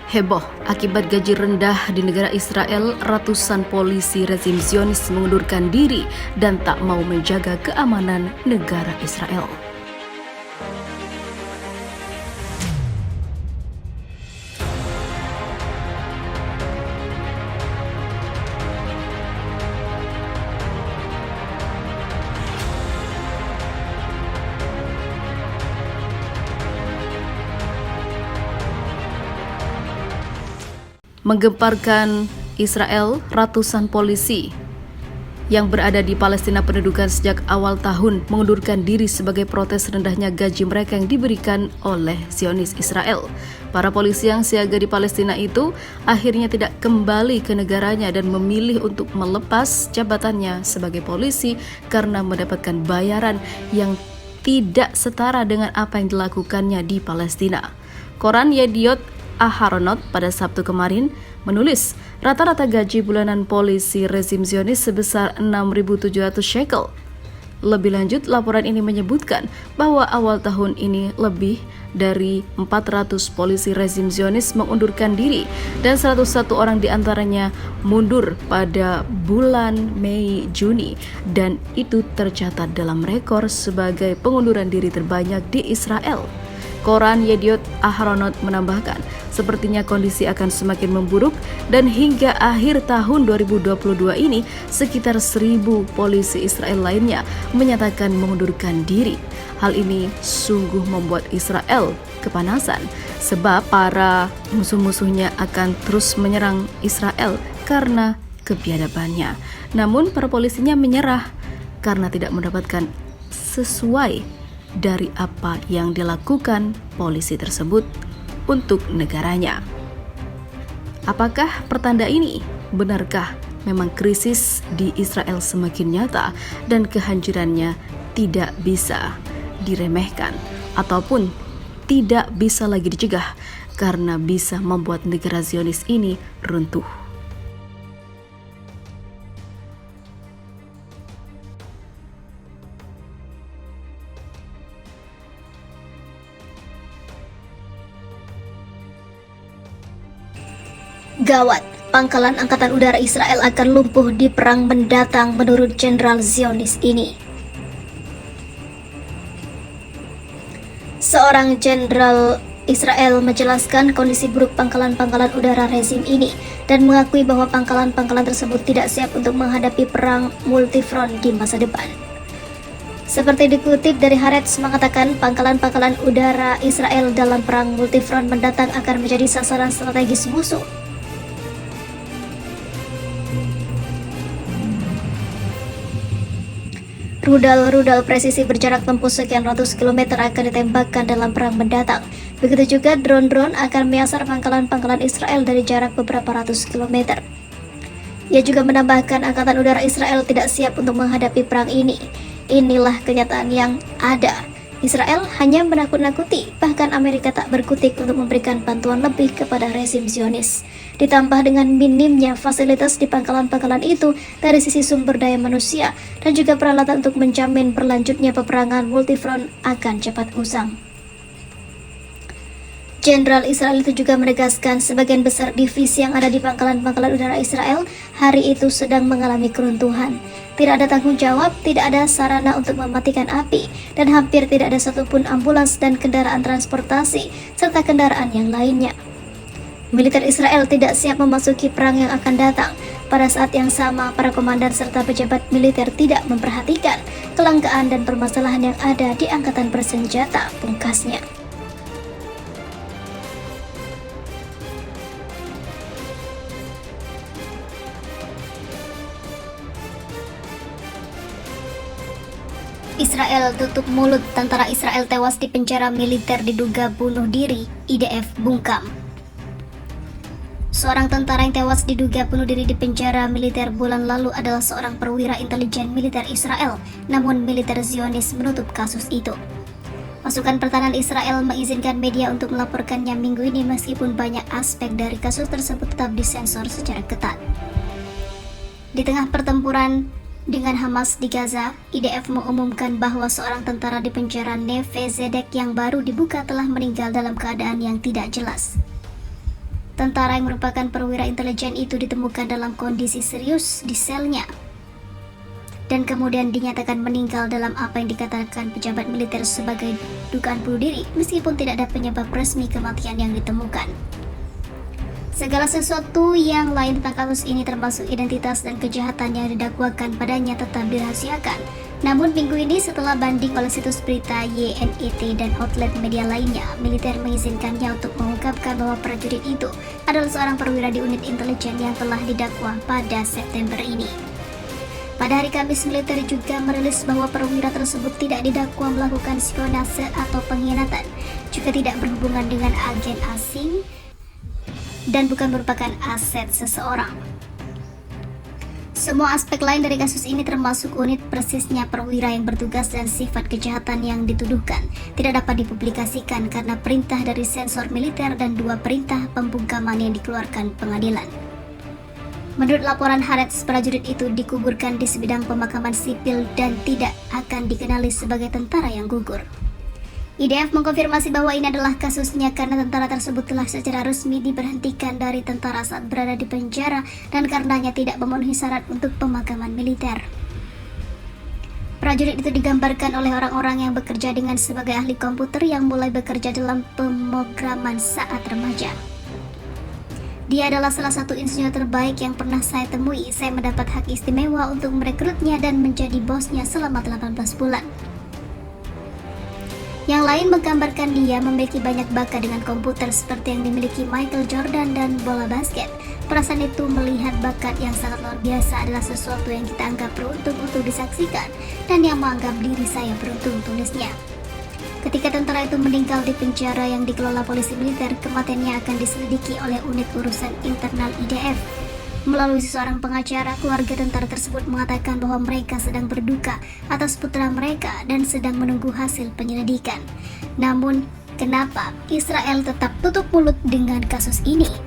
Heboh akibat gaji rendah di negara Israel, ratusan polisi rezim Zionis mengundurkan diri dan tak mau menjaga keamanan negara Israel. Menggemparkan Israel, ratusan polisi yang berada di Palestina pendudukan sejak awal tahun mengundurkan diri sebagai protes rendahnya gaji mereka yang diberikan oleh Zionis Israel. Para polisi yang siaga di Palestina itu akhirnya tidak kembali ke negaranya dan memilih untuk melepas jabatannya sebagai polisi karena mendapatkan bayaran yang tidak setara dengan apa yang dilakukannya di Palestina. Koran Yediot Aharonot pada Sabtu kemarin menulis rata-rata gaji bulanan polisi rezim Zionis sebesar 6.700 shekel. Lebih lanjut, laporan ini menyebutkan bahwa awal tahun ini lebih dari 400 polisi rezim Zionis mengundurkan diri dan 101 orang diantaranya mundur pada bulan Mei Juni, dan itu tercatat dalam rekor sebagai pengunduran diri terbanyak di Israel. Koran Yediot Aharonot menambahkan, sepertinya kondisi akan semakin memburuk dan hingga akhir tahun 2022 ini sekitar 1.000 polisi Israel lainnya menyatakan mengundurkan diri. Hal ini sungguh membuat Israel kepanasan sebab para musuh-musuhnya akan terus menyerang Israel karena kebiadabannya. Namun para polisinya menyerah karena tidak mendapatkan sesuai dari apa yang dilakukan polisi tersebut untuk negaranya. Apakah pertanda ini? Benarkah memang krisis di Israel semakin nyata dan kehancurannya tidak bisa diremehkan ataupun tidak bisa lagi dicegah karena bisa membuat negara Zionis ini runtuh? Gawat, pangkalan Angkatan Udara Israel akan lumpuh di perang mendatang menurut Jenderal Zionis ini. Seorang jenderal Israel menjelaskan kondisi buruk pangkalan-pangkalan udara rezim ini dan mengakui bahwa pangkalan-pangkalan tersebut tidak siap untuk menghadapi perang multifront di masa depan. Seperti dikutip dari Haaretz mengatakan, pangkalan-pangkalan udara Israel dalam perang multifront mendatang akan menjadi sasaran strategis musuh. Rudal-rudal presisi berjarak tempuh sekian ratus kilometer akan ditembakkan dalam perang mendatang. Begitu juga drone-drone akan menyasar pangkalan-pangkalan Israel dari jarak beberapa ratus kilometer. Ia juga menambahkan Angkatan Udara Israel tidak siap untuk menghadapi perang ini. Inilah kenyataan yang ada. Israel hanya menakut-nakuti, bahkan Amerika tak berkutik untuk memberikan bantuan lebih kepada rezim Zionis. Ditambah dengan minimnya fasilitas di pangkalan-pangkalan itu dari sisi sumber daya manusia dan juga peralatan untuk menjamin berlanjutnya peperangan multifront akan cepat usang. Jenderal Israel itu juga menegaskan sebagian besar divisi yang ada di pangkalan-pangkalan udara Israel hari itu sedang mengalami keruntuhan. Tidak ada tanggung jawab, tidak ada sarana untuk mematikan api, dan hampir tidak ada satupun ambulans dan kendaraan transportasi, serta kendaraan yang lainnya. Militer Israel tidak siap memasuki perang yang akan datang. Pada saat yang sama, para komandan serta pejabat militer tidak memperhatikan kelangkaan dan permasalahan yang ada di angkatan bersenjata, pungkasnya. Israel tutup mulut, tentara Israel tewas di penjara militer diduga bunuh diri, IDF bungkam. Seorang tentara yang tewas diduga bunuh diri di penjara militer bulan lalu adalah seorang perwira intelijen militer Israel, namun militer Zionis menutup kasus itu. Pasukan pertahanan Israel mengizinkan media untuk melaporkannya minggu ini meskipun banyak aspek dari kasus tersebut tetap disensor secara ketat. Di tengah pertempuran dengan Hamas di Gaza, IDF mengumumkan bahwa seorang tentara di penjara Neve Zedek yang baru dibuka telah meninggal dalam keadaan yang tidak jelas. Tentara yang merupakan perwira intelijen itu ditemukan dalam kondisi serius di selnya dan kemudian dinyatakan meninggal dalam apa yang dikatakan pejabat militer sebagai dugaan bunuh diri, meskipun tidak ada penyebab resmi kematian yang ditemukan. Segala sesuatu yang lain tentang kasus ini termasuk identitas dan kejahatan yang didakwakan padanya tetap dirahasiakan. Namun minggu ini setelah banding oleh situs berita YNET dan outlet media lainnya, militer mengizinkannya untuk mengungkapkan bahwa prajurit itu adalah seorang perwira di unit intelijen yang telah didakwa pada September ini. Pada hari Kamis, militer juga merilis bahwa perwira tersebut tidak didakwa melakukan spionase atau pengkhianatan, juga tidak berhubungan dengan agen asing, dan bukan merupakan aset seseorang. Semua aspek lain dari kasus ini termasuk unit persisnya perwira yang bertugas dan sifat kejahatan yang dituduhkan tidak dapat dipublikasikan karena perintah dari sensor militer dan 2 perintah pembungkaman yang dikeluarkan pengadilan. Menurut laporan Haaretz, prajurit itu dikuburkan di sebidang pemakaman sipil dan tidak akan dikenali sebagai tentara yang gugur. IDF mengkonfirmasi bahwa ini adalah kasusnya karena tentara tersebut telah secara resmi diberhentikan dari tentara saat berada di penjara dan karenanya tidak memenuhi syarat untuk pemakaman militer. Prajurit itu digambarkan oleh orang-orang yang bekerja dengan sebagai ahli komputer yang mulai bekerja dalam pemrograman saat remaja. Dia adalah salah satu insinyur terbaik yang pernah saya temui. Saya mendapat hak istimewa untuk merekrutnya dan menjadi bosnya selama 18 bulan. Yang lain menggambarkan dia memiliki banyak bakat dengan komputer seperti yang dimiliki Michael Jordan dan bola basket. Perasaan itu melihat bakat yang sangat luar biasa adalah sesuatu yang kita anggap beruntung untuk disaksikan dan yang menganggap diri saya beruntung, tulisnya. Ketika tentara itu meninggal di penjara yang dikelola polisi militer, kematiannya akan diselidiki oleh unit urusan internal IDF. Melalui seorang pengacara, keluarga tentara tersebut mengatakan bahwa mereka sedang berduka atas putra mereka dan sedang menunggu hasil penyelidikan. Namun, kenapa Israel tetap tutup mulut dengan kasus ini?